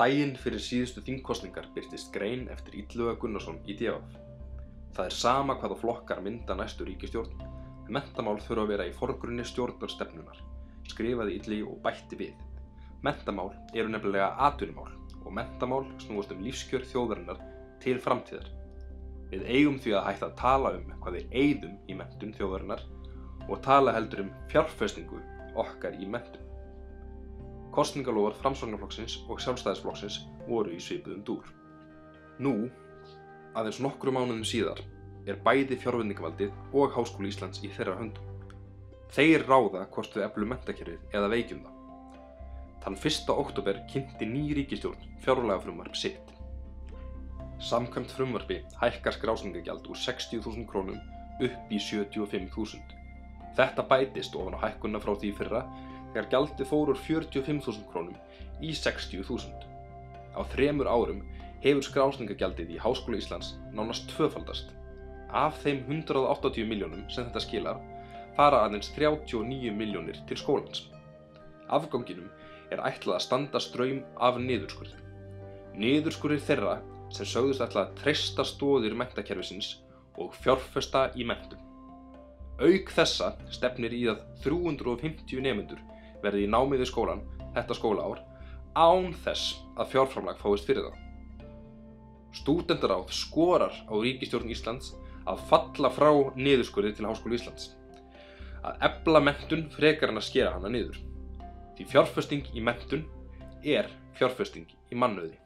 Daginn fyrir síðustu þingkosningar birtist grein eftir Illuga Gunnarsson í DV. Það sama hvaða flokkar mynda næstu ríkisstjórn, menntamál þurfa að vera í forgrunni stjórnarstefnunnar, skrifaði Illugi og bætti við. Menntamál eru nefnilega atvinnumál og menntamál snúast lífskjör þjóðarinnar til framtíðar. Við eigum því að hætta að tala hvað við eyðum í menntun þjóðarinnar og tala heldur fjárfestingu okkar í menntun. Kosningaloforð Framsóknarflokksins og Sjálfstæðisflokksins voru í svipuðum dúr. Nú, aðeins nokkrum mánuðum síðar, bæði fjárveitingavaldið og Háskóli Íslands í þeirra höndum. Þeir ráða hvort við eflum menntakerfið eða veikjum það. Þann 1. október kynnti ný ríkisstjórn fjárlagafrumvarp sitt. Samkvæmt frumvarpi hækkar skrásetningargjald úr 60.000 krónum upp í 75.000. Þetta bætist ofan á hækkunina frá því fyrra þegar gjaldið fór úr 45.000 krónum í 60.000. Á 3 árum hefur skrásetningargjaldið í Háskóla Íslands nánast tvöfaldast. Af þeim 180 milljónum sem þetta skilar fara aðeins 39 milljónir til skólans. Afganginum ætlað að standa straum af niðurskurði. Niðurskurðir þeirra sem sögðust ætla að treysta stoðir menntakerfisins og fjárfesta í menntun. Auk þessa stefnir í að 350 nemendur verði í námi við skólann þetta skólaár án þess að fjárframlag fáist fyrir það. Stúdentaráð skorar á ríkisstjórn Íslands að falla frá niðurskurði til Háskóla Íslands, að efla menntun frekar en að skera hana niður. Því fjárfesting í menntun fjárfesting í mannauði.